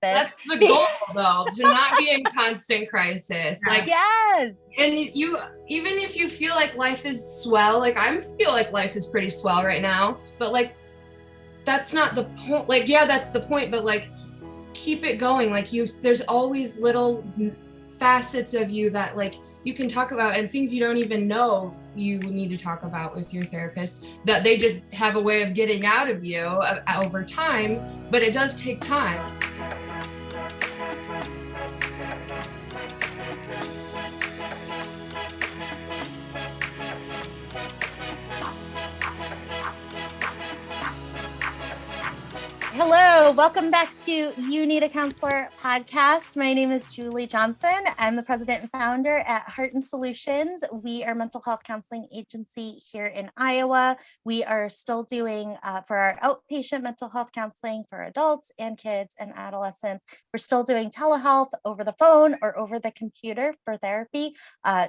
That's the goal, though, to not be in constant crisis. Like, yes. And you, even if you feel like life is swell, like I feel like life is pretty swell right now, but like, that's not the point. Like, yeah, that's the point, but like, keep it going. Like there's always little facets of you that like you can talk about, and things you don't even know you need to talk about with your therapist that they just have a way of getting out of you over time, but it does take time. Hello, welcome back to You Need a Counselor podcast. My name is Julie Johnson. I'm the president and founder at Heart and Solutions. We are a mental health counseling agency here in Iowa. We are still doing for our outpatient mental health counseling for adults and kids and adolescents. We're still doing telehealth over the phone or over the computer for therapy.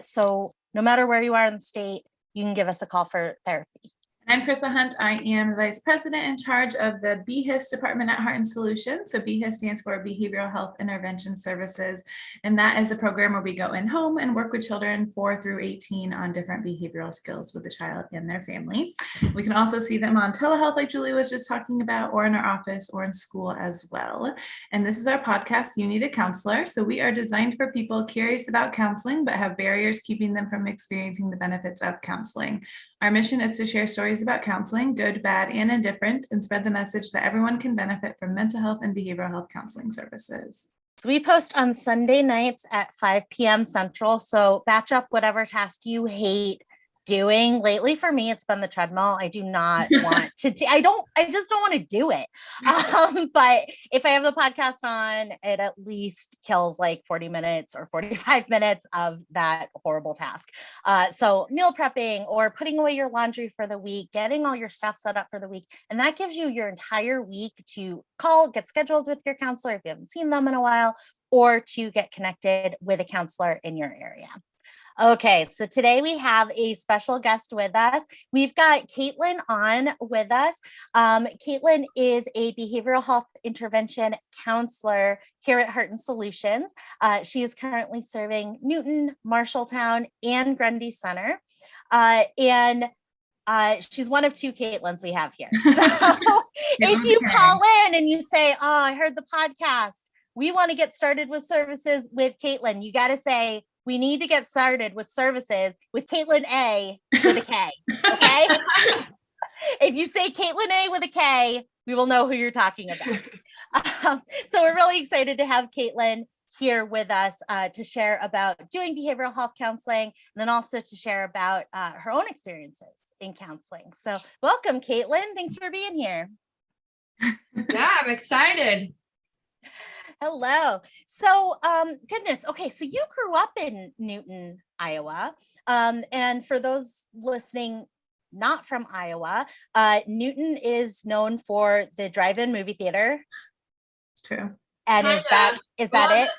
So no matter where you are in the state, you can give us a call for therapy. I'm Chrissa Hunt. I am the Vice President in charge of the BHIS department at Heart and Solutions. So BHIS stands for Behavioral Health Intervention Services. And that is a program where we go in home and work with children 4 through 18 on different behavioral skills with the child and their family. We can also see them on telehealth, like Julie was just talking about, or in our office or in school as well. And this is our podcast, You Need a Counselor. So we are designed for people curious about counseling, but have barriers keeping them from experiencing the benefits of counseling. Our mission is to share stories about counseling, good, bad, and indifferent, and spread the message that everyone can benefit from mental health and behavioral health counseling services. So we post on Sunday nights at 5 p.m. Central. So batch up whatever task you hate doing. Lately for me, it's been the treadmill. I do not want to, I just don't want to do it. But if I have the podcast on, it at least kills like 40 minutes or 45 minutes of that horrible task. So meal prepping or putting away your laundry for the week, getting all your stuff set up for the week. And that gives you your entire week to get scheduled with your counselor if you haven't seen them in a while, or to get connected with a counselor in your area. Okay, so today we have a special guest with us. We've got Kaytlin Ahn with us. Kaytlin is a behavioral health intervention counselor here at Heart and Solutions. She is currently serving Newton, Marshalltown, and Grundy Center. And she's one of 2 Kaytlins we have here. So if you call in and you say, oh, I heard the podcast, we want to get started with services with Kaytlin, you got to say, we need to get started with services with Kaytlin A with a K, okay? If you say Kaytlin A with a K, we will know who you're talking about. So we're really excited to have Kaytlin here with us to share about doing behavioral health counseling, and then also to share about her own experiences in counseling. So welcome, Kaytlin. Thanks for being here. Yeah, I'm excited. Hello. So, goodness. Okay. So you grew up in Newton, Iowa. And for those listening not from Iowa, Newton is known for the drive-in movie theater. True. And is that it?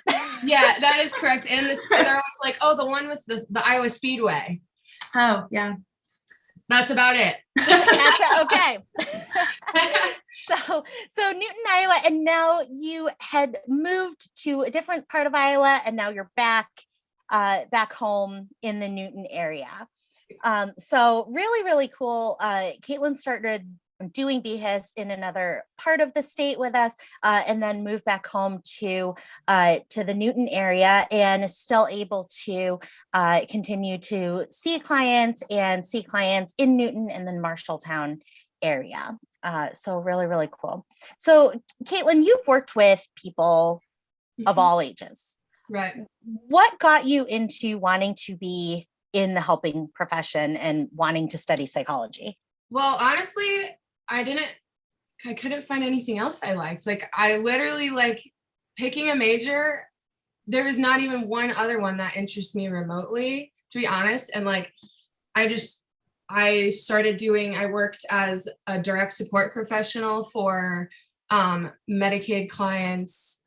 Yeah, that is correct. And they're always like, oh, the one with the Iowa Speedway. Oh, yeah. That's about it. Okay. So Newton, Iowa, and now you had moved to a different part of Iowa, and now you're back home in the Newton area. So really, really cool. Kaytlin started doing BHIS in another part of the state with us, and then moved back home to the Newton area, and is still able to continue to see clients in Newton and then Marshalltown area. So really, really cool. So Kaytlin, you've worked with people of all ages. Right. What got you into wanting to be in the helping profession and wanting to study psychology? Well, honestly, I couldn't find anything else I liked. Like, I literally, like, picking a major, there was not even one other one that interests me remotely, to be honest. And like, I worked as a direct support professional for Medicaid clients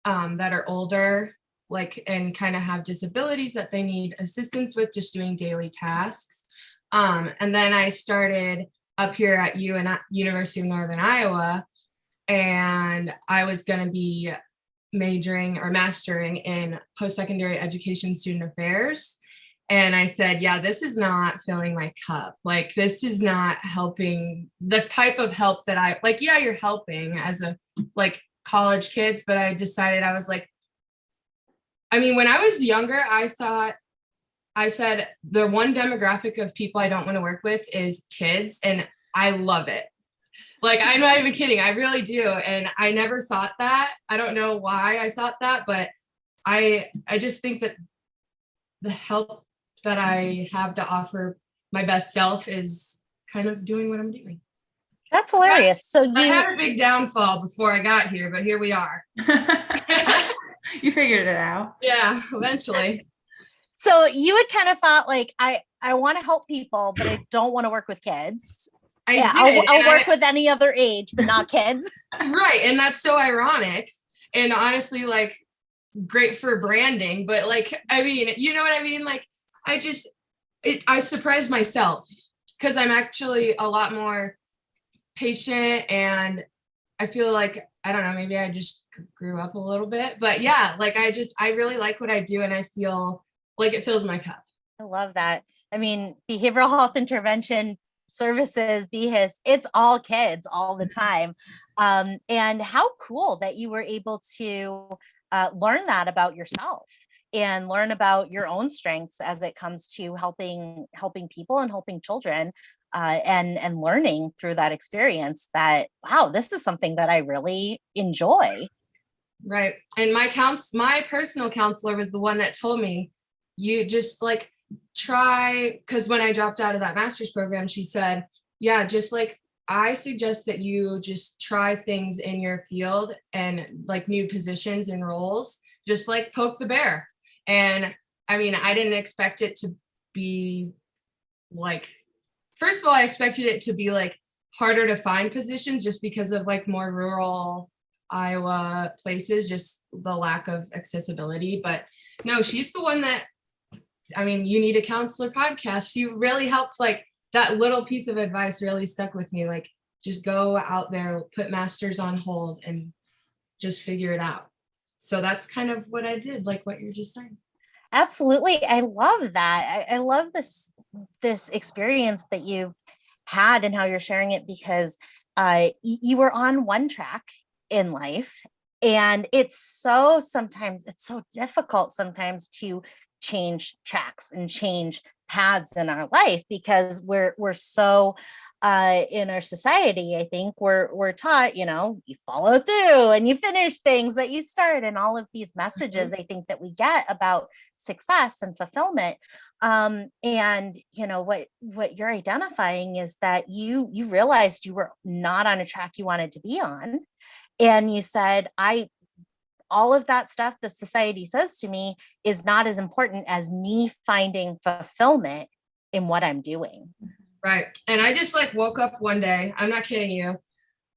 that are older, like, and kind of have disabilities that they need assistance with just doing daily tasks. And then I started up here at University of Northern Iowa, and I was going to be majoring or mastering in post-secondary education student affairs. And I said, yeah, this is not filling my cup. Like, this is not helping the type of help that I like. Yeah, you're helping as a like college kid, but I decided I was like, I mean, when I was younger, I said the one demographic of people I don't want to work with is kids, and I love it. Like, I'm not even kidding. I really do. And I never thought that. I don't know why I thought that, but I just think that the help that I have to offer my best self is kind of doing what I'm doing. That's hilarious. So I had a big downfall before I got here, but here we are. You figured it out. Yeah, eventually. So you had kind of thought like, I want to help people, but I don't want to work with kids. I'll work with any other age, but not kids. Right. And that's so ironic. And honestly, like, great for branding, but like, I mean, you know what I mean? Like, I surprised myself because I'm actually a lot more patient, and I feel like, I don't know, maybe I just grew up a little bit, but yeah, like, I really like what I do, and I feel like it fills my cup. I love that. I mean, behavioral health intervention services, BHIS, it's all kids all the time. And how cool that you were able to learn that about yourself and learn about your own strengths as it comes to helping people and helping children, and learning through that experience that, wow, this is something that I really enjoy. Right. And my personal counselor was the one that told me, you just like try, because when I dropped out of that master's program, she said, yeah, just like, I suggest that you just try things in your field and like new positions and roles, just like poke the bear. And I mean, I didn't expect it to be like, first of all, I expected it to be like harder to find positions just because of like more rural Iowa places, just the lack of accessibility. But no, she's the one that, I mean, You Need a Counselor podcast. She really helped, like, that little piece of advice really stuck with me. Like, just go out there, put masters on hold, and just figure it out. So that's kind of what I did, like what you're just saying. Absolutely. I love that. I love this experience that you've had and how you're sharing it, because you were on one track in life, and it's so difficult sometimes to change tracks and change paths in our life, because we're so in our society, I think we're taught, you follow through and you finish things that you start, and all of these messages I think that we get about success and fulfillment. And what you're identifying is that you realized you were not on a track you wanted to be on, and you said, all of that stuff the society says to me is not as important as me finding fulfillment in what I'm doing. Right. And I just like woke up one day, I'm not kidding you.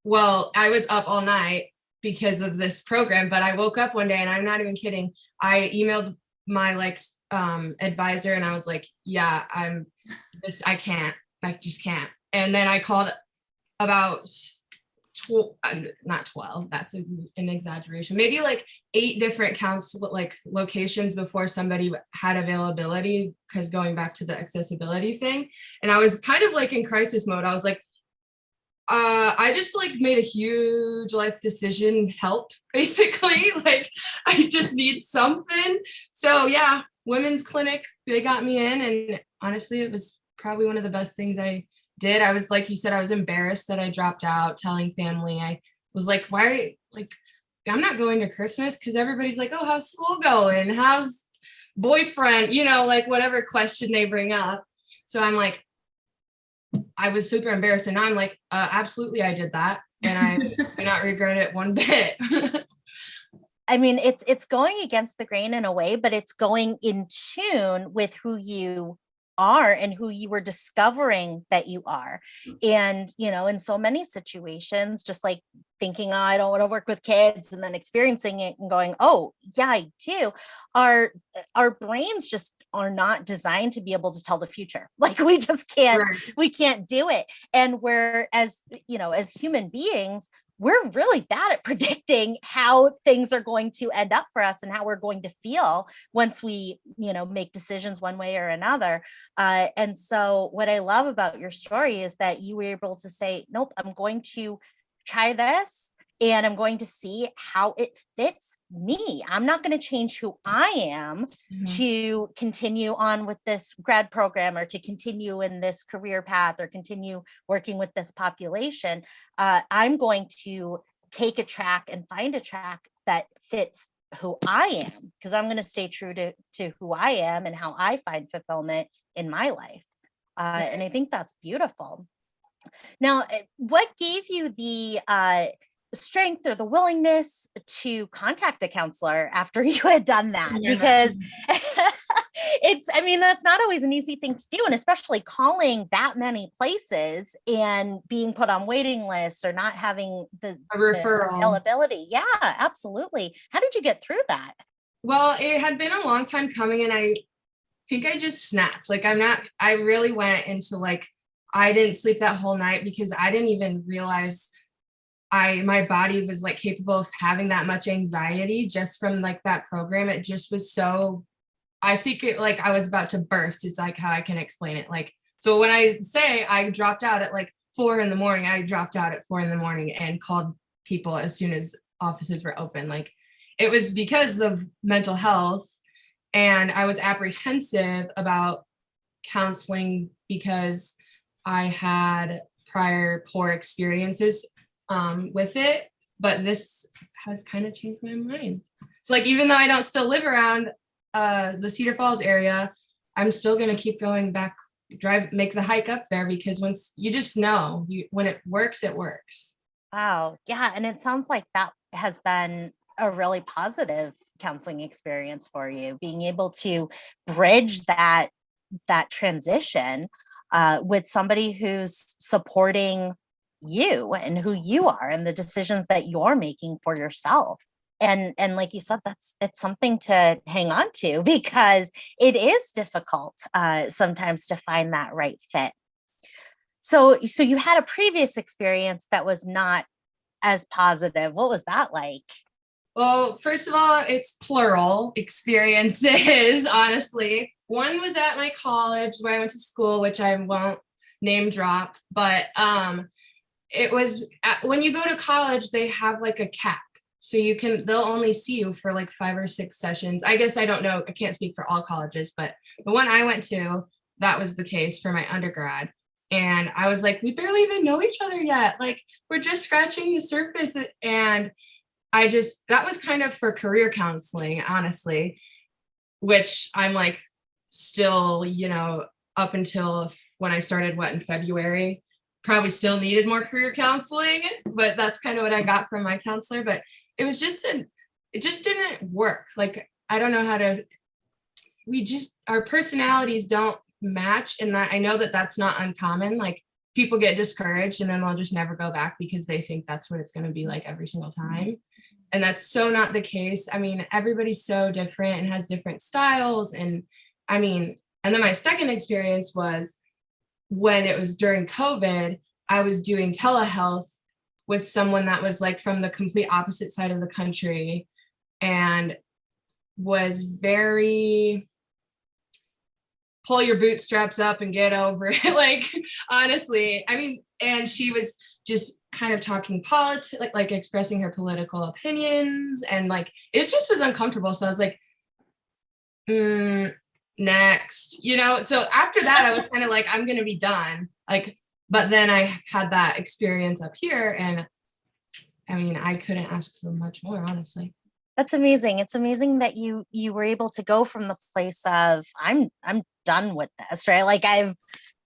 Well, I was up all night because of this program, but I woke up one day, and I'm not even kidding. I emailed my advisor, and I was like, yeah, I just can't. And then I called about not 12, that's an exaggeration, maybe like 8 different locations before somebody had availability, because going back to the accessibility thing. And I was kind of like in crisis mode. I was like, I just like made a huge life decision, help, basically. Like, I just need something. So yeah, women's clinic, they got me in, and honestly, it was probably one of the best things I did. I was, like you said, I was embarrassed that I dropped out, telling family. I was like, why, like, I'm not going to Christmas, because everybody's like, oh, how's school going? How's boyfriend? Like whatever question they bring up. So I'm like, I was super embarrassed, and now I'm like, absolutely, I did that, and I do not regret it one bit. I mean, it's going against the grain in a way, but it's going in tune with who you are and who you were discovering that you are. And, in so many situations, just like thinking, oh, I don't want to work with kids, and then experiencing it and going, oh yeah, I do. Our brains just are not designed to be able to tell the future. Like, we just can't, right. We can't do it. And as human beings, we're really bad at predicting how things are going to end up for us and how we're going to feel once we, make decisions one way or another. And so what I love about your story is that you were able to say, nope, I'm going to try this and I'm going to see how it fits me. I'm not going to change who I am to continue on with this grad program or to continue in this career path or continue working with this population. I'm going to take a track and find a track that fits who I am, because I'm going to stay true to who I am and how I find fulfillment in my life. And I think that's beautiful. Now, what gave you the strength or the willingness to contact a counselor after you had done that? Because that's not always an easy thing to do. And especially calling that many places and being put on waiting lists or not having the referral availability. Yeah, absolutely. How did you get through that? Well, it had been a long time coming, and I think I just snapped. I really went into I didn't sleep that whole night because I didn't even realize my body was capable of having that much anxiety just from that program. It just was so, I think I was about to burst. It's how I can explain it. So when I say I dropped out at 4 a.m, I dropped out at 4 a.m. and called people as soon as offices were open. It was because of mental health, and I was apprehensive about counseling because I had prior poor experiences with it, but this has kind of changed my mind. It's even though I don't still live around the Cedar Falls area, I'm still going to keep going back, make the hike up there, because once you just know when it works, it works. Wow. Yeah. And it sounds like that has been a really positive counseling experience for you, being able to bridge that transition with somebody who's supporting you and who you are and the decisions that you're making for yourself. And like you said, it's something to hang on to, because it is difficult sometimes to find that right fit. So you had a previous experience that was not as positive. What was that like? Well, first of all, it's plural experiences, honestly. One was at my college where I went to school, which I won't name drop, but it was when you go to college, they have a cap. So they'll only see you for 5 or 6 sessions. I guess I don't know. I can't speak for all colleges, but the one I went to, that was the case for my undergrad. And I was we barely even know each other yet. We're just scratching the surface. And that was kind of for career counseling, honestly, which I'm still, up until when I started, in February, probably still needed more career counseling, but that's kind of what I got from my counselor. But it was it just didn't work. I don't know how to, our personalities don't match. And that I know that that's not uncommon. People get discouraged and then they'll just never go back because they think that's what it's going to be every single time. And that's so not the case. Everybody's so different and has different styles. And and then my second experience was when it was during COVID. I was doing telehealth with someone that was from the complete opposite side of the country and was very pull your bootstraps up and get over it. Honestly, and she was just kind of talking politics, expressing her political opinions, and it just was uncomfortable. So I was next, so after that I was kind of I'm gonna be done, but then I had that experience up here, and I couldn't ask for much more, honestly. That's amazing. It's amazing that you were able to go from the place of I'm done with this, right? I've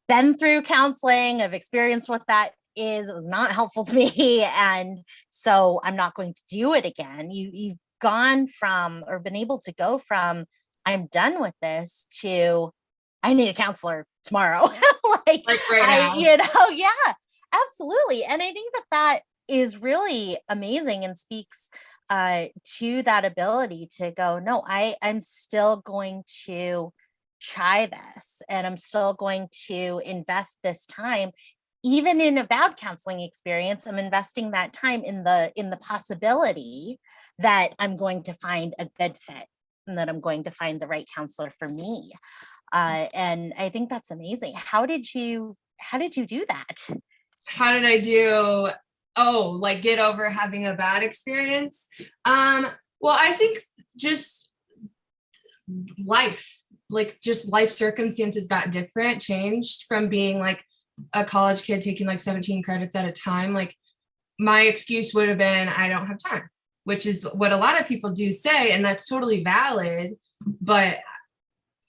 been through counseling, I've experienced what that is. It was not helpful to me, and so I'm not going to do it again. You've gone from, or been able to go from, I'm done with this to I need a counselor tomorrow. Right now. Yeah, absolutely. And I think that is really amazing and speaks to that ability to go, no, I'm still going to try this, and I'm still going to invest this time even in a bad counseling experience, I'm investing that time in the possibility that I'm going to find a good fit and that I'm going to find the right counselor for me. And I think that's amazing. How did you do that? How did I do? Oh, like get over having a bad experience? Well, I think just life, like just life circumstances got different, changed from being like a college kid taking like 17 credits at a time. Like my excuse would have been, I don't have time, which is what a lot of people do say. And that's totally valid. But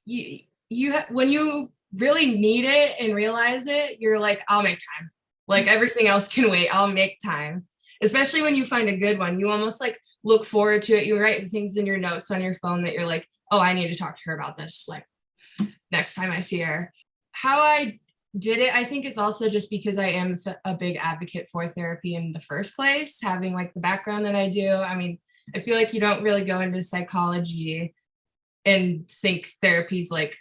when you really need it and realize it, you're like, I'll make time. Like everything else can wait. I'll make time. Especially when you find a good one, you almost like look forward to it. You write things in your notes on your phone that you're like, oh, I need to talk to her about this like next time I see her. How I did it, I think it's also just because I am a big advocate for therapy in the first place, having like the background that I do. I mean, I feel like you don't really go into psychology and think therapy's like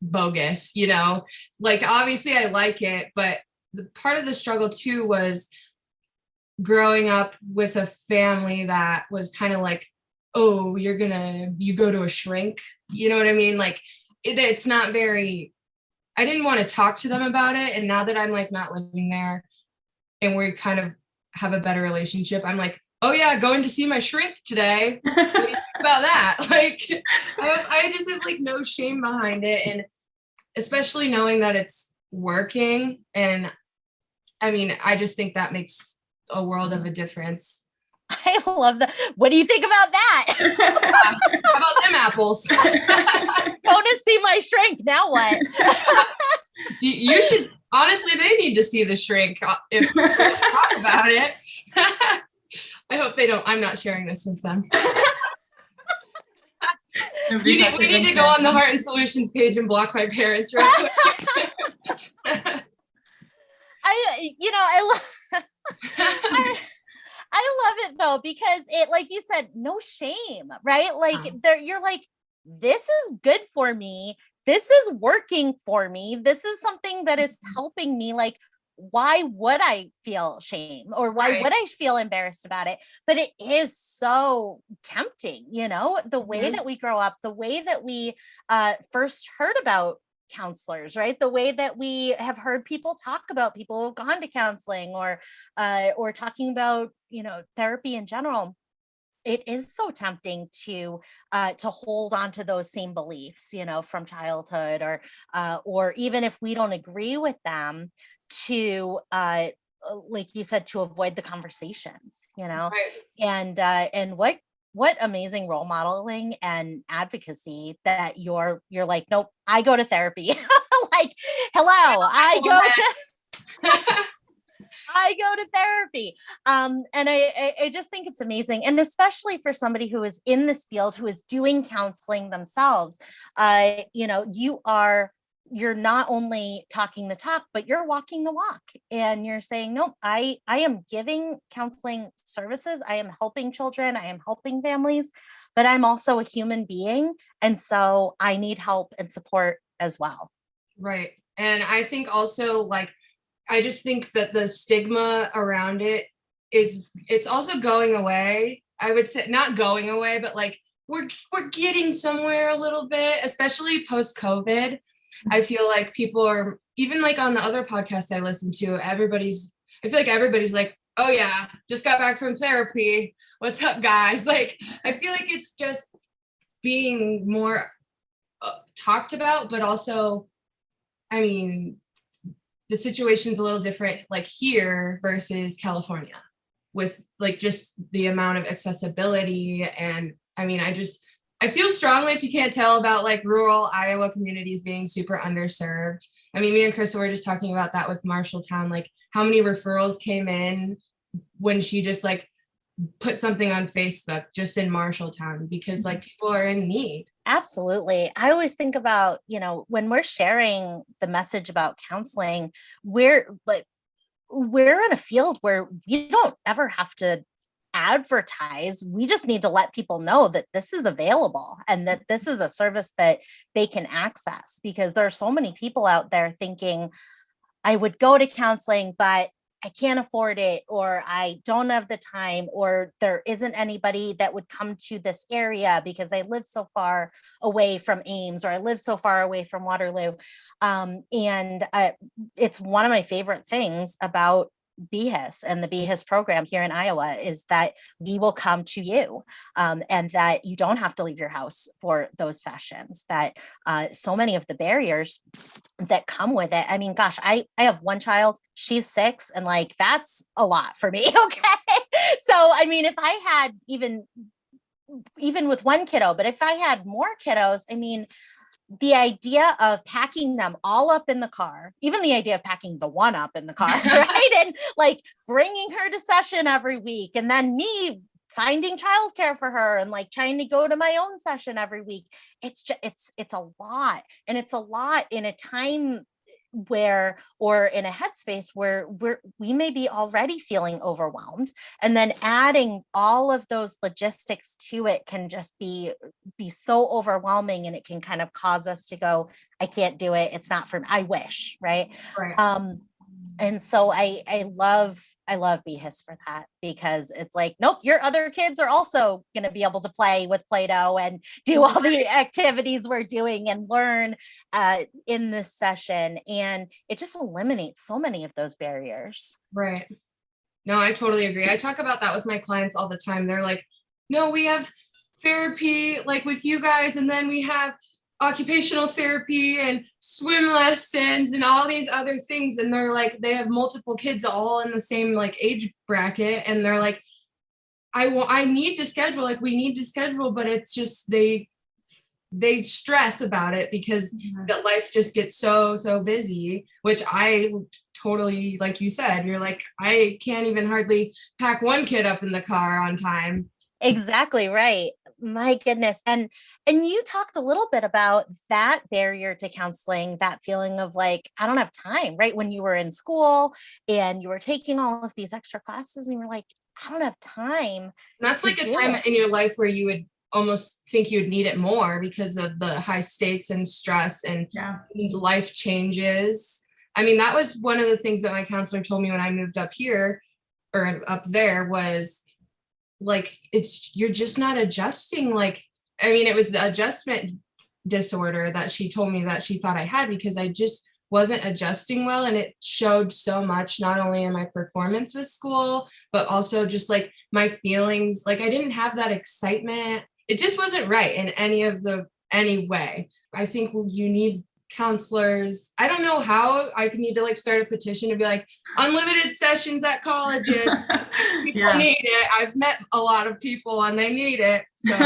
bogus, you know? Like obviously I like it, but the part of the struggle too was growing up with a family that was kind of like, oh, you go to a shrink, you know what I mean? Like it's not very, I didn't want to talk to them about it. And now that I'm like not living there and we kind of have a better relationship, I'm like, oh yeah, going to see my shrink today. What do you think about that? Like I just have like no shame behind it. And especially knowing that it's working. And I mean, I just think that makes a world of a difference. I love that. What do you think about that? How about them apples? Go to see my shrink. Now what? You should, honestly, they need to see the shrink if we talk about it. I hope they don't. I'm not sharing this with them. We need to go on the Heart and Solutions page and block my parents real quick. I love it though, because it, like you said, no shame, right? Like you're like, this is good for me. This is working for me. This is something that is helping me. Like, why would I feel shame or why would I feel embarrassed about it? But it is so tempting, you know, the way that we grow up, the way that we first heard about counselors, right? The way that we have heard people talk about people who have gone to counseling or talking about, you know, therapy in general. It is so tempting to hold on to those same beliefs, you know, from childhood or even if we don't agree with them, to like you said, to avoid the conversations, you know, and what amazing role modeling and advocacy that you're like, nope, I go to therapy. Like, hello, I go to therapy. And I just think it's amazing. And especially for somebody who is in this field, who is doing counseling themselves, you know, you're not only talking the talk, but you're walking the walk and you're saying, no, I am giving counseling services. I am helping children. I am helping families, but I'm also a human being. And so I need help and support as well. Right. And I think also like, I just think that the stigma around it's also going away. I would say not going away, but like we're getting somewhere a little bit, especially post-COVID. I feel like people are, even like on the other podcasts I listen to, I feel like everybody's like, oh yeah, just got back from therapy. What's up, guys? Like, I feel like it's just being more talked about, but also, I mean, the situation's a little different like here versus California with like just the amount of accessibility. And I mean, I feel strongly, if you can't tell, about like rural Iowa communities being super underserved. I mean, me and Chrissa were just talking about that with Marshalltown, like how many referrals came in when she just like put something on Facebook just in Marshalltown, because like people are in need. Absolutely. I always think about, you know, when we're sharing the message about counseling, we're in a field where you don't ever have to advertise. We just need to let people know that this is available and that this is a service that they can access, because there are so many people out there thinking, I would go to counseling, but I can't afford it, or I don't have the time, or there isn't anybody that would come to this area because I live so far away from Ames, or I live so far away from Waterloo. And it's one of my favorite things about BHIS and the BHIS program here in Iowa is that we will come to you, and that you don't have to leave your house for those sessions, that so many of the barriers that come with it. I mean, gosh, I have one child, she's 6, and like, that's a lot for me. Okay. So, I mean, if I had even with one kiddo, but if I had more kiddos, I mean, the idea of packing them all up in the car, even the idea of packing the one up in the car, right? And like bringing her to session every week, and then me finding childcare for her and like trying to go to my own session every week. It's just, it's a lot. And it's a lot in a time where, or in a headspace where we may be already feeling overwhelmed, and then adding all of those logistics to it can just be so overwhelming, and it can kind of cause us to go, I can't do it, it's not for me, I wish, right? And so I love BHIS for that, because it's like, nope, your other kids are also going to be able to play with Play-Doh and do all the activities we're doing and learn in this session. And it just eliminates so many of those barriers. Right. No, I totally agree. I talk about that with my clients all the time. They're like, no, we have therapy like with you guys, and then we have occupational therapy and swim lessons and all these other things. And they're like, they have multiple kids all in the same like age bracket. And they're like, I need to schedule, like we need to schedule, but it's just, they stress about it because that life just gets so busy, which I totally, like you said, you're like, I can't even hardly pack one kid up in the car on time. Exactly right. My goodness. And you talked a little bit about that barrier to counseling, that feeling of like, I don't have time, right? When you were in school and you were taking all of these extra classes and you were like, I don't have time. And that's like a time in your life where you would almost think you would need it more because of the high stakes and stress and life changes. I mean, that was one of the things that my counselor told me when I moved up here or up there was, like, you're just not adjusting. Like, I mean, it was the adjustment disorder that she told me that she thought I had, because I just wasn't adjusting well. And it showed so much, not only in my performance with school, but also just like my feelings. Like I didn't have that excitement. It just wasn't right in any way. I think you need counselors. I don't know how. I need to like start a petition to be like, unlimited sessions at colleges. People need it. I've met a lot of people and they need it. So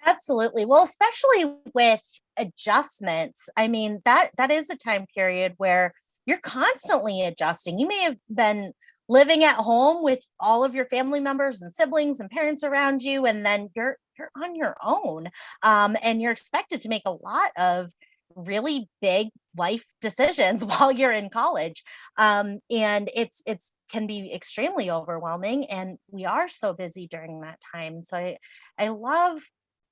absolutely. Well, especially with adjustments. I mean, that is a time period where you're constantly adjusting. You may have been living at home with all of your family members and siblings and parents around you, and then you're on your own, and you're expected to make a lot of really big life decisions while you're in college, and it's can be extremely overwhelming, and we are so busy during that time. So I love,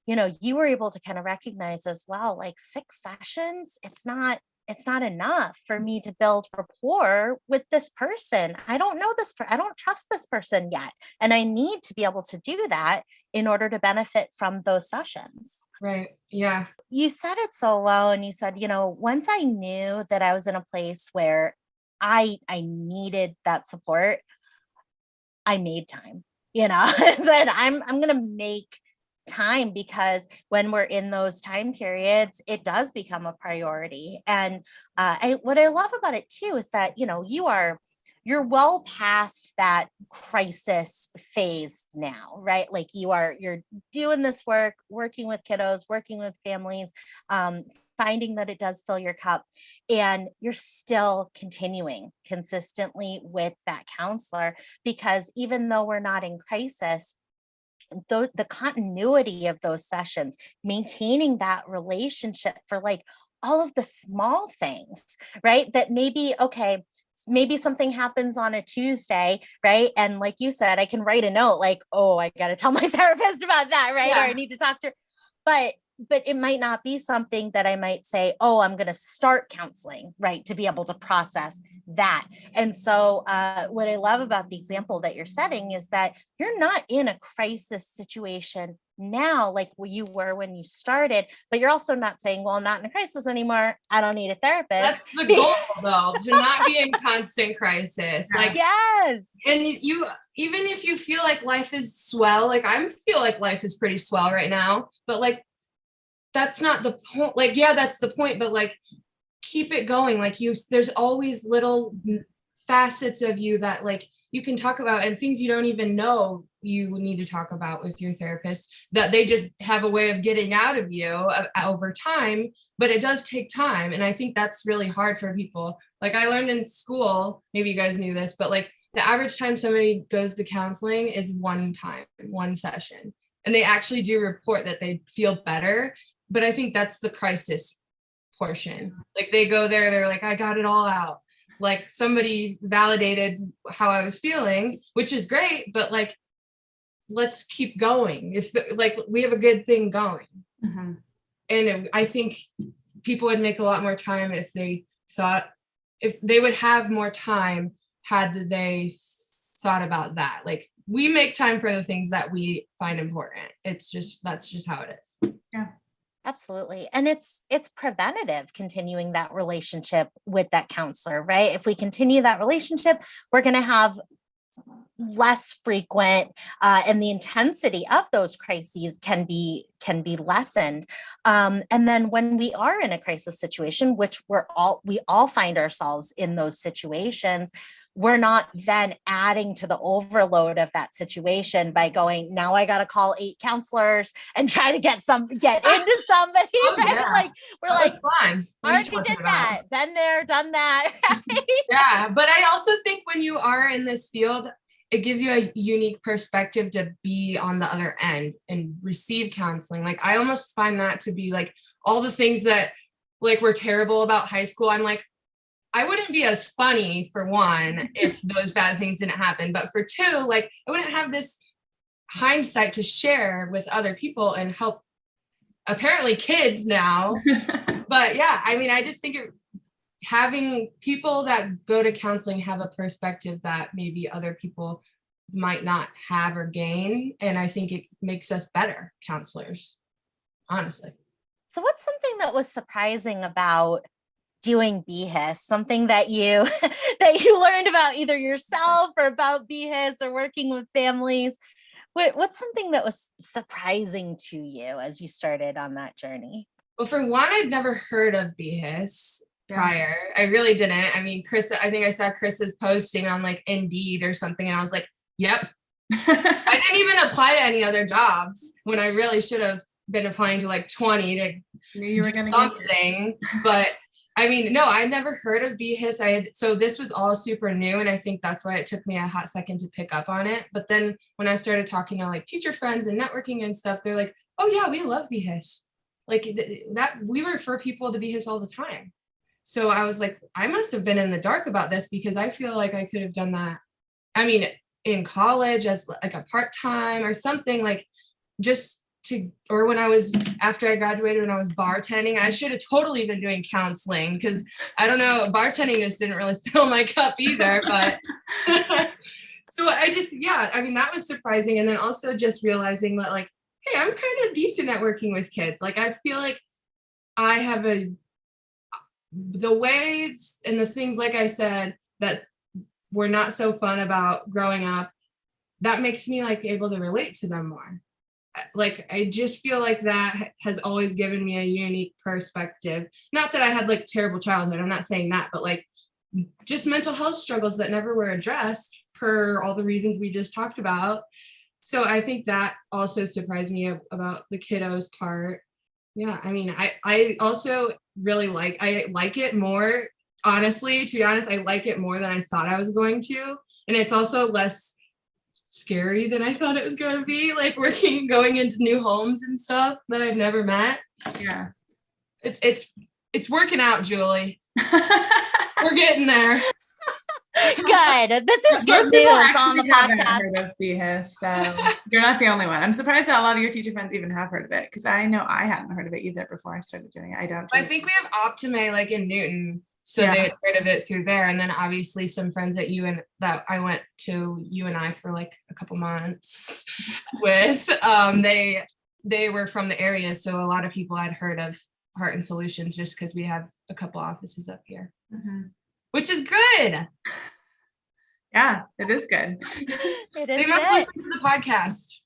you were able to kind of recognize as well, like 6 sessions, it's not enough for me to build rapport with this person. I don't know I don't trust this person yet. And I need to be able to do that in order to benefit from those sessions. Right. Yeah. You said it so well. And you said, once I knew that I was in a place where I needed that support, I made time, I said, I'm going to make time, because when we're in those time periods, it does become a priority. And what I love about it too is that you're well past that crisis phase now, right? Like you're doing this work, working with kiddos, working with families, finding that it does fill your cup, and you're still continuing consistently with that counselor, because even though we're not in crisis, the continuity of those sessions, maintaining that relationship for like all of the small things, right? That maybe something happens on a Tuesday, right? And like you said, I can write a note like, oh, I got to tell my therapist about that, right? Or I need to talk to her. But but it might not be something that I might say, oh, I'm going to start counseling, right, to be able to process that. And so what I love about the example that you're setting is that you're not in a crisis situation now like you were when you started, but you're also not saying, well, I'm not in a crisis anymore, I don't need a therapist. That's the goal, though, to not be in constant crisis. Like, yes. And you, even if you feel like life is swell, like I feel like life is pretty swell right now, but like, that's not the point. Like, yeah, that's the point, but like, keep it going. Like there's always little facets of you that like you can talk about, and things you don't even know you need to talk about with your therapist, that they just have a way of getting out of you over time, but it does take time. And I think that's really hard for people. Like I learned in school, maybe you guys knew this, but like the average time somebody goes to counseling is one session. And they actually do report that they feel better. But I think that's the crisis portion. Like they go there, they're like, I got it all out. Like somebody validated how I was feeling, which is great, but like, let's keep going. If like we have a good thing going. Mm-hmm. And I think people would make a lot more time if they would have more time had they thought about that. Like we make time for the things that we find important. That's just how it is. Yeah. Absolutely. And it's preventative, continuing that relationship with that counselor, right? If we continue that relationship, we're going to have less frequent and the intensity of those crises can be lessened. And then when we are in a crisis situation, which we all find ourselves in those situations, we're not then adding to the overload of that situation by going, now I got to call 8 counselors and try to get into somebody. Oh, right? yeah. Like we're that like, fun. already did that, been there, done that. Right? Yeah. But I also think when you are in this field, it gives you a unique perspective to be on the other end and receive counseling. Like I almost find that to be like all the things that like were terrible about high school. I'm like, I wouldn't be as funny for one if those bad things didn't happen, but for two, like I wouldn't have this hindsight to share with other people and help apparently kids now. But yeah, I mean, I just think having people that go to counseling have a perspective that maybe other people might not have or gain. And I think it makes us better counselors, honestly. So what's something that was surprising about doing BHIS, something that you learned about either yourself or about BHIS or working with families? What's something that was surprising to you as you started on that journey? Well, for one, I'd never heard of BHIS prior. I really didn't. I mean, Chrissa, I think I saw Chris's posting on like Indeed or something, and I was like, yep. I didn't even apply to any other jobs when I really should have been applying to like 20 to knew you were going to something. But I mean, no, I'd never heard of BHIS. So this was all super new. And I think that's why it took me a hot second to pick up on it. But then when I started talking to like teacher friends and networking and stuff, they're like, oh yeah, we love BHIS. Like that we refer people to BHIS all the time. So I was like, I must have been in the dark about this because I feel like I could have done that. I mean, in college as like a part-time or something, like or when after I graduated, when I was bartending, I should have totally been doing counseling because I don't know, bartending just didn't really fill my cup either, but so I mean, that was surprising. And then also just realizing that like, hey, I'm kind of decent at working with kids. Like, I feel like I have the ways and the things, like I said, that were not so fun about growing up, that makes me like able to relate to them more. Like, I just feel like that has always given me a unique perspective. Not that I had like terrible childhood, I'm not saying that, but like just mental health struggles that never were addressed per all the reasons we just talked about. So I think that also surprised me about the kiddos part. Yeah, I mean, I also really like it more, honestly, to be honest, I like it more than I thought I was going to. And it's also less scary than I thought it was going to be, like going into new homes and stuff that I've never met. Yeah. It's working out, Julie. We're getting there. Good. This is Most good people news on the actually haven't podcast. heard of BHIS, so you're not the only one. I'm surprised that a lot of your teacher friends even have heard of it, because I know I hadn't heard of it either before I started doing it. I don't. I think we have Optime like in Newton, so Yeah. they had heard of it through there, and then obviously some friends at UN that I went to UNI for like a couple months with. They were from the area, so a lot of people had heard of Heart and Solutions just because we have a couple offices up here, which is good. Yeah, it is good. It They is must good. listen to the podcast.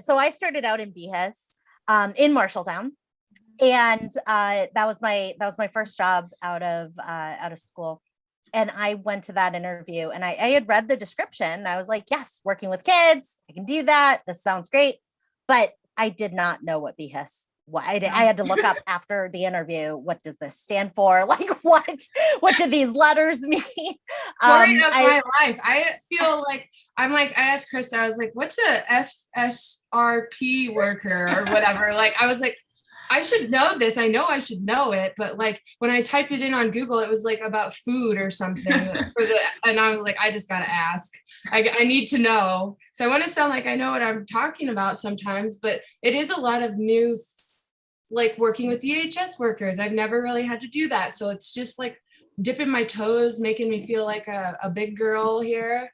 So I started out in BHIS in Marshalltown, and that was my first job out of school. And I went to that interview, and I had read the description. And I was like, yes, working with kids, I can do that. This sounds great. But I did not know what BHIS. I had to look up after the interview. What does this stand for? Like, what do these letters mean? Story of my life. I feel like I asked Chrissa, I was like, what's a FSRP worker or whatever? Like, I was like, I should know this. I know I should know it. But like when I typed it in on Google, it was like about food or something and I was like, I just got to ask. I need to know. So I want to sound like I know what I'm talking about sometimes, but it is a lot of new, like working with DHS workers. I've never really had to do that. So it's just like dipping my toes, making me feel like a big girl here,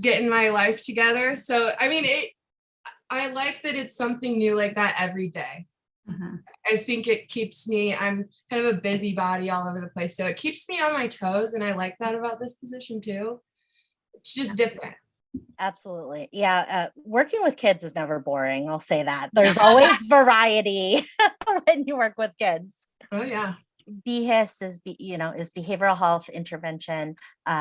getting my life together. So, I mean, I like that it's something new like that every day. I think it keeps me, I'm kind of a busybody all over the place. So it keeps me on my toes. And I like that about this position too. It's just different. Absolutely. Yeah. Working with kids is never boring. I'll say that. There's always variety when you work with kids. Oh yeah. BHIS is behavioral health intervention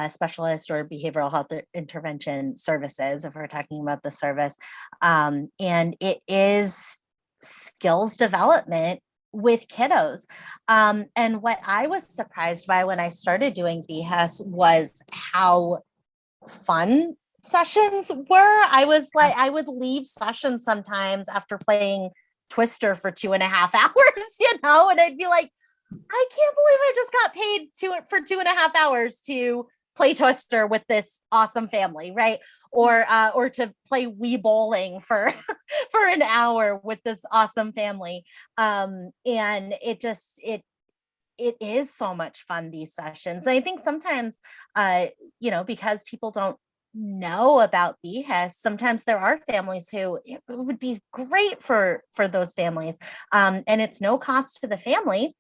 specialist or behavioral health intervention services, if we're talking about the service. And it is skills development with kiddos. And what I was surprised by when I started doing BHIS was how fun sessions were. I was like, I would leave sessions sometimes after playing Twister for 2.5 hours, and I'd be like, I can't believe I just got paid for 2.5 hours to play Twister with this awesome family, right? Or to play Wii bowling for an hour with this awesome family. And it is so much fun, these sessions. I think sometimes, because people don't know about BHIS, sometimes there are families who it would be great for those families. And it's no cost to the family.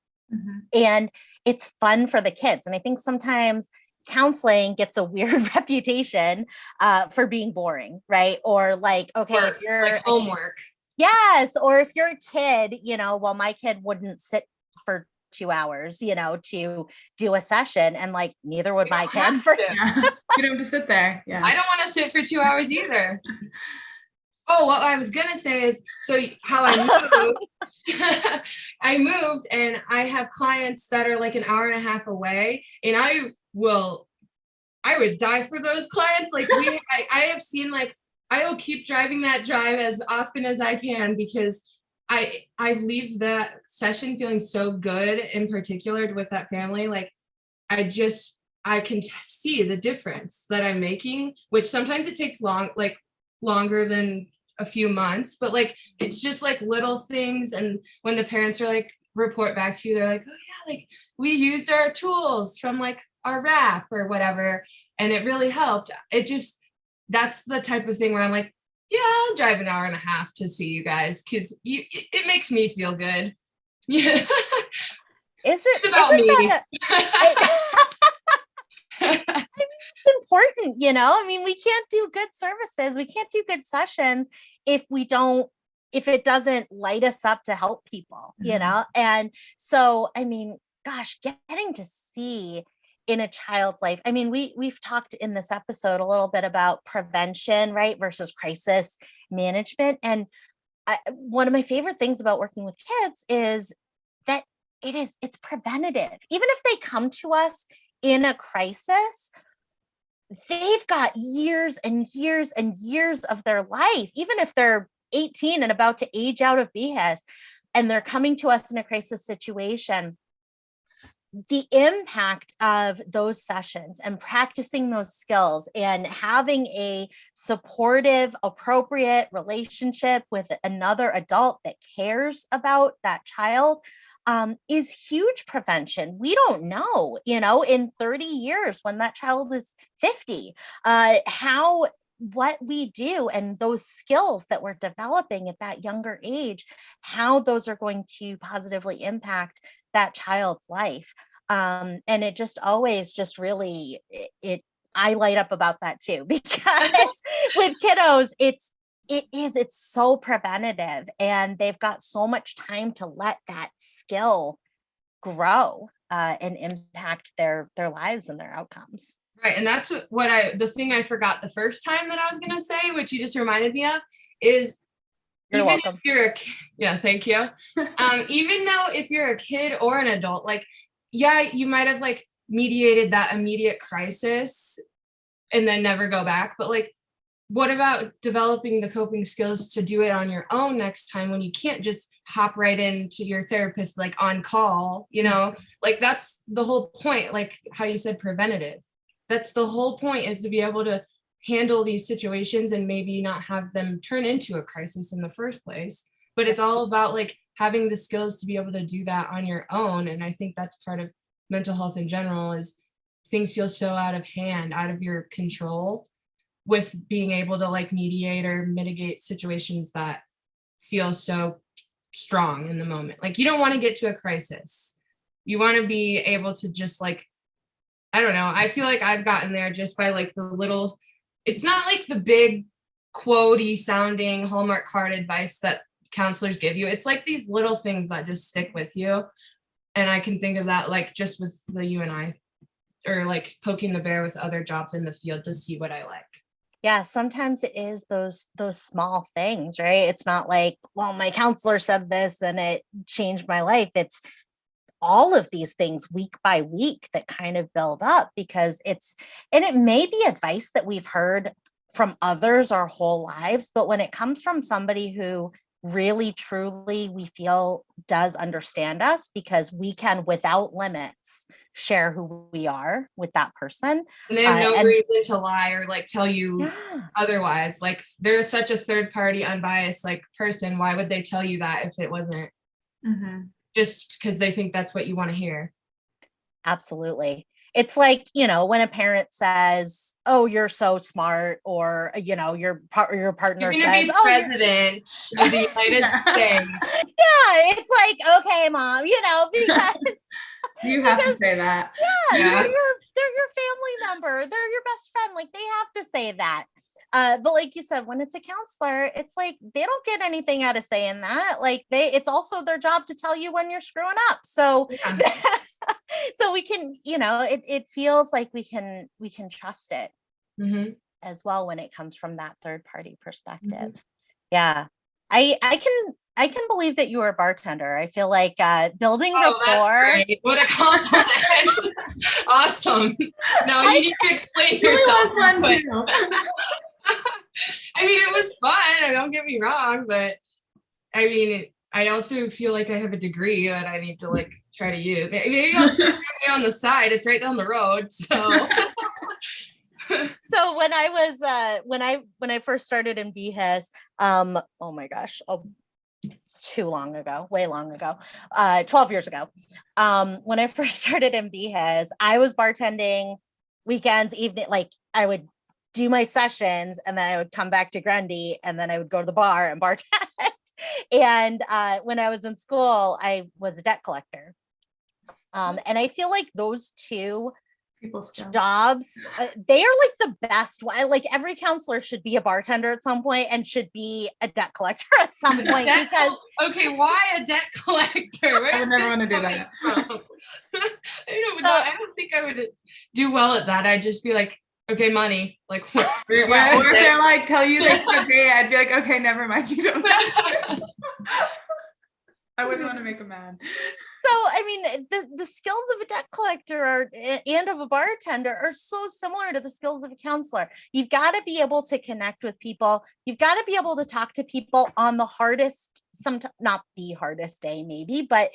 And it's fun for the kids. And I think sometimes counseling gets a weird reputation for being boring, right? Or like, okay, if you're like homework. Yes. Or if you're a kid, well, my kid wouldn't sit for 2 hours, to do a session, and like neither would my kid. You don't have to sit there. Yeah. I don't want to sit for 2 hours either. Oh, what I was gonna say is, so how I moved, I moved, and I have clients that are like an hour and a half away, and I would die for those clients. Like I have seen, like, I will keep driving that drive as often as I can, because I leave that session feeling so good, in particular with that family. Like I can see the difference that I'm making, which sometimes it takes longer than a few months, but like it's just like little things. And when the parents are like report back to you, they're like, oh yeah, like we used our tools from like our wrap or whatever, and it really helped. That's the type of thing where I'm like, yeah, I'll drive an hour and a half to see you guys, because it makes me feel good. Yeah. It's important, I mean, we can't do good services, we can't do good sessions if it doesn't light us up to help people, and so, I mean, gosh, getting to see in a child's life, I mean, we've talked in this episode a little bit about prevention, right, versus crisis management. And one of my favorite things about working with kids is that it's preventative. Even if they come to us in a crisis, they've got years and years and years of their life, even if they're 18 and about to age out of BHIS, and they're coming to us in a crisis situation. the impact of those sessions and practicing those skills and having a supportive, appropriate relationship with another adult that cares about that child is huge prevention. We don't know, in 30 years when that child is 50, what we do and those skills that we're developing at that younger age, how those are going to positively impact that child's life. And it just always just really, I light up about that too, because with kiddos, it's so preventative and they've got so much time to let that skill grow and impact their lives and their outcomes. Right. And that's the thing I forgot the first time that I was going to say, which you just reminded me of, is You're even welcome. if you're yeah, thank you. Even though if you're a kid or an adult, like, yeah, you might have like mediated that immediate crisis and then never go back. But like, what about developing the coping skills to do it on your own next time when you can't just hop right into your therapist, like on call, like that's the whole point, like how you said preventative. That's the whole point, is to be able to handle these situations and maybe not have them turn into a crisis in the first place. But it's all about like having the skills to be able to do that on your own. And I think that's part of mental health in general, is things feel so out of hand, out of your control, with being able to like mediate or mitigate situations that feel so strong in the moment. Like you don't want to get to a crisis. You want to be able to just like, I don't know. I feel like I've gotten there just by like the little, it's not like the big quotey sounding Hallmark card advice that counselors give you. It's like these little things that just stick with you. And I can think of that like just with the you and I, or like poking the bear with other jobs in the field to see what I like. Yeah, sometimes it is those small things, right? It's not like, well, my counselor said this and it changed my life. It's all of these things week by week that kind of build up, because and it may be advice that we've heard from others our whole lives, but when it comes from somebody who really, truly, we feel does understand us, because we can, without limits, share who we are with that person. And they have no reason to lie or like tell you otherwise. Like they're such a third party, unbiased like person. Why would they tell you that if it wasn't just because they think that's what you want to hear? Absolutely. It's like, when a parent says, oh, you're so smart, or, your partner you're says, be oh, president of the United States. Yeah, it's like, okay, mom, because you have to say that. Yeah, they're your family member. They're your best friend. Like they have to say that. But like you said, when it's a counselor, it's like they don't get anything out of saying that. Like it's also their job to tell you when you're screwing up. So so we can, it feels like we can trust it as well when it comes from that third party perspective. Yeah. I can believe that you are a bartender. I feel like building rapport. That's great. What a compliment. Awesome. Now you need to explain yourself. I mean, it was fun. Don't get me wrong, but I mean, I also feel like I have a degree that I need to like try to use. Maybe I'll start it on the side. It's right down the road. So. So when I was when I first started in BHIS, oh my gosh, it's too long ago, way long ago, 12 years ago. When I first started in BHIS, I was bartending weekends, evening, like I would do my sessions and then I would come back to Grundy and then I would go to the bar and bartend. And when I was in school, I was a debt collector. And I feel like those two jobs, they are like the best one. Like every counselor should be a bartender at some point and should be a debt collector at some point. Because okay, why a debt collector? I would never want to do that. I don't think I would do well at that. I'd just be like, okay, money. Like, where or if they're like tell you they can't pay, I'd be like, okay, never mind. You don't know. I wouldn't want to make them mad. So, I mean, the skills of a debt collector and of a bartender are so similar to the skills of a counselor. You've got to be able to connect with people. You've got to be able to talk to people on the hardest, sometimes not the hardest day maybe, but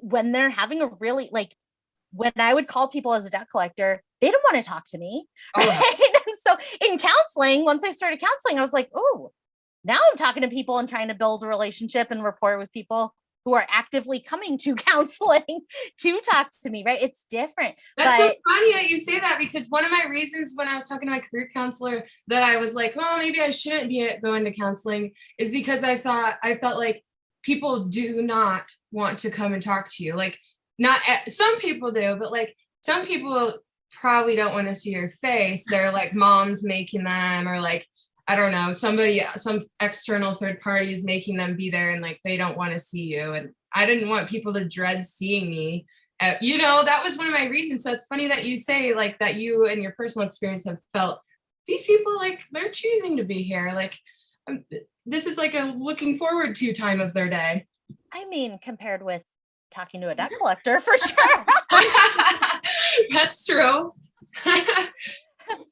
when they're having a really like when I would call people as a debt collector, they didn't want to talk to me. Oh, Right? And so in counseling, once I started counseling, I was like, oh, now I'm talking to people and trying to build a relationship and rapport with people who are actively coming to counseling to talk to me, right? It's different. That's so But funny that you say that, because one of my reasons when I was talking to my career counselor that I was like, oh, maybe I shouldn't be going to counseling is because I felt like people do not want to come and talk to you. Like, not some people do, but like some people probably don't want to see your face. They're like moms making them, or like, I don't know, some external third party is making them be there, and like they don't want to see you. And I didn't want people to dread seeing me. That was one of my reasons. So it's funny that you say like that you and your personal experience have felt these people like they're choosing to be here. Like this is like a looking forward to time of their day. I mean, compared with talking to a debt collector, for sure. That's true. And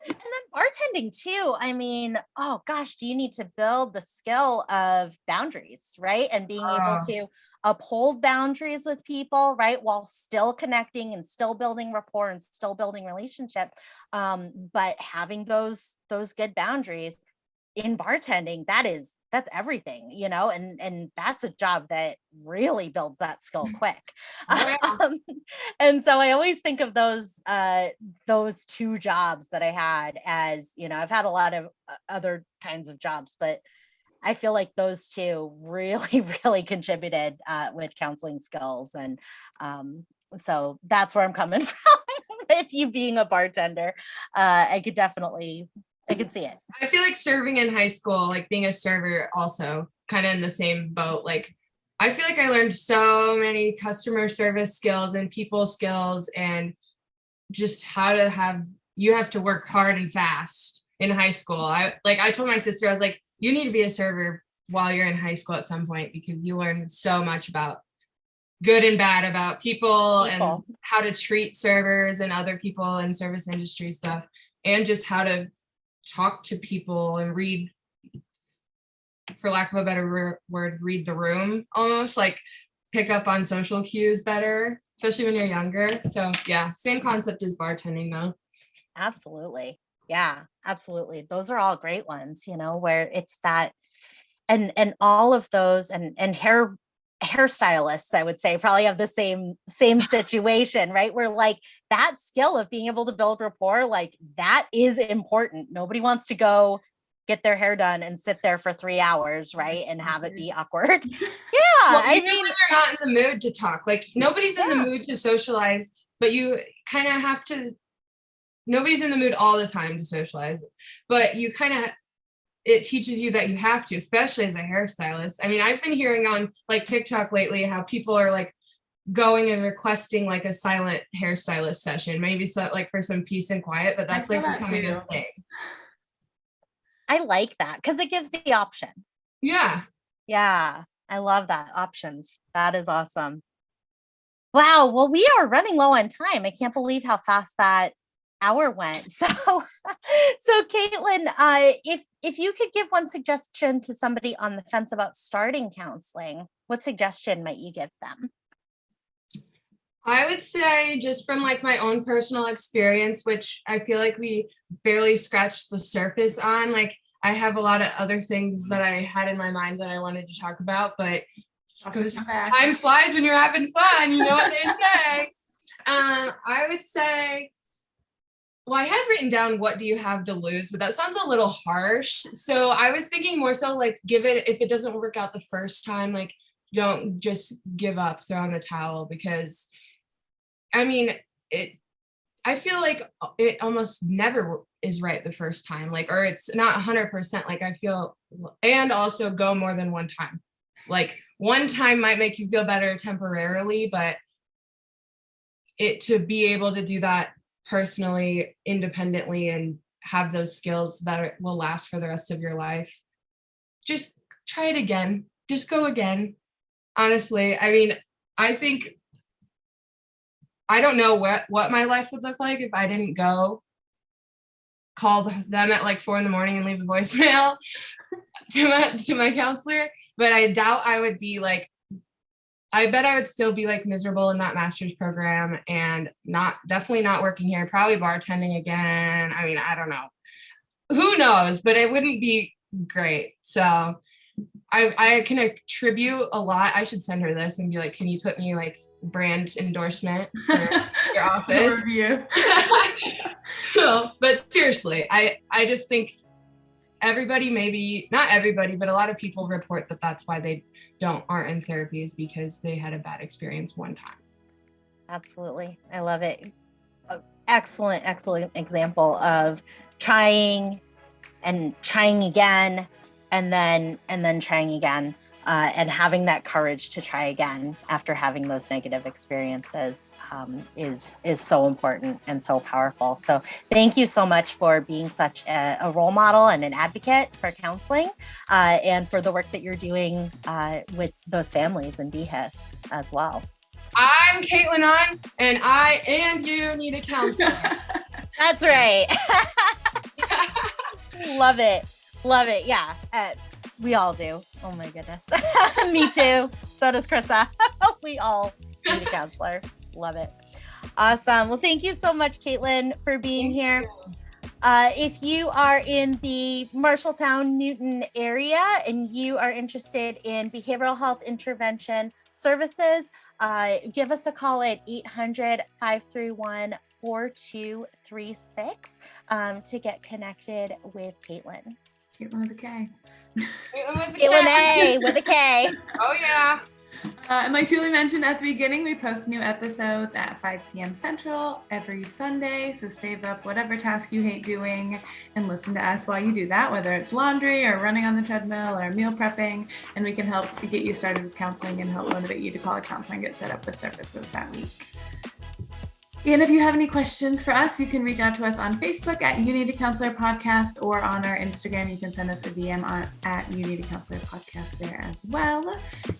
then bartending too. I mean, oh gosh, do you need to build the skill of boundaries, right? And being able to uphold boundaries with people, right? While still connecting and still building rapport and still building relationship. But having those good boundaries in bartending, that's everything, and that's a job that really builds that skill quick. Oh, yeah. And so I always think of those two jobs that I had as, I've had a lot of other kinds of jobs, but I feel like those two really, really contributed with counseling skills. And so that's where I'm coming from with you being a bartender. I can see it. I feel like serving in high school, like being a server, also kind of in the same boat. Like, I feel like I learned so many customer service skills and people skills, and just you have to work hard and fast in high school. I told my sister, I was like, you need to be a server while you're in high school at some point, because you learn so much about good and bad about people and how to treat servers and other people in service industry stuff, and just how to talk to people and read, for lack of a better word, read the room, almost like pick up on social cues better, especially when you're younger. So yeah, same concept as bartending though. Absolutely. Yeah, absolutely. Those are all great ones, where it's that, and all of those, and hairstylists, I would say, probably have the same situation, right? Where like that skill of being able to build rapport, like that is important. Nobody wants to go get their hair done and sit there for 3 hours, right? And have it be awkward. Yeah. Well, even when you're not in the mood to talk, like nobody's in the mood to socialize, but you kind of have to, nobody's in the mood all the time to socialize, but you kind of, it teaches you that you have to, especially as a hairstylist. I mean, I've been hearing on like TikTok lately how people are like going and requesting like a silent hairstylist session, maybe so like for some peace and quiet, but that's like becoming a thing. I like that because it gives the option. Yeah. Yeah. I love that. Options. That is awesome. Wow. Well, we are running low on time. I can't believe how fast that hour went. So Kaytlin, if you could give one suggestion to somebody on the fence about starting counseling, what suggestion might you give them? I would say, just from like my own personal experience, which I feel like we barely scratched the surface on, like I have a lot of other things that I had in my mind that I wanted to talk about, but time flies when you're having fun, you know what they say. I would say, well, I had written down, what do you have to lose? But that sounds a little harsh. So I was thinking more so like, give it, if it doesn't work out the first time, like don't just give up, throw in the towel, because I mean, I feel like it almost never is right the first time, like, or it's not 100%, like I feel, and also go more than one time. Like one time might make you feel better temporarily, but to be able to do that personally, independently, and have those skills that will last for the rest of your life, just try it again. Just go again. Honestly, I mean, I think, I don't know what my life would look like if I didn't go call them at like 4 a.m. and leave a voicemail to my counselor, but I doubt I would be like I bet I would still be like miserable in that master's program and definitely not working here, probably bartending again. I mean, I don't know. Who knows, but it wouldn't be great. So I can attribute a lot. I should send her this and be like, can you put me like brand endorsement for your office? No, but seriously, I just think everybody, maybe not everybody, but a lot of people report that that's why they aren't in therapy, is because they had a bad experience one time. Absolutely. I love it. Excellent example of trying again, and then trying again, and having that courage to try again after having those negative experiences is so important and so powerful. So thank you so much for being such a role model and an advocate for counseling, and for the work that you're doing with those families in BHIS as well. I'm Kaytlin Ahn, and you need a counselor. That's right. Love it. Yeah. We all do. Oh my goodness. Me too. So does Chrissa. We all need a counselor. Love it. Awesome. Well, thank you so much, Kaytlin, for being here. If you are in the Marshalltown, Newton area and you are interested in behavioral health intervention services, give us a call at 800-531-4236 to get connected with Kaytlin. Kaytlin with a K. Kaytlin A with a K. Oh, yeah. And like Julie mentioned at the beginning, we post new episodes at 5 p.m. Central every Sunday. So save up whatever task you hate doing and listen to us while you do that, whether it's laundry or running on the treadmill or meal prepping. And we can help get you started with counseling and help motivate you to call a counselor and get set up with services that week. And if you have any questions for us, you can reach out to us on Facebook at You Need a Counselor Podcast, or on our Instagram. You can send us a DM at You Need a Counselor Podcast there as well.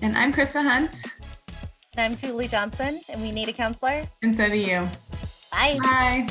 And I'm Chrissa Hunt. And I'm Julie Johnson, and we need a counselor. And so do you. Bye. Bye.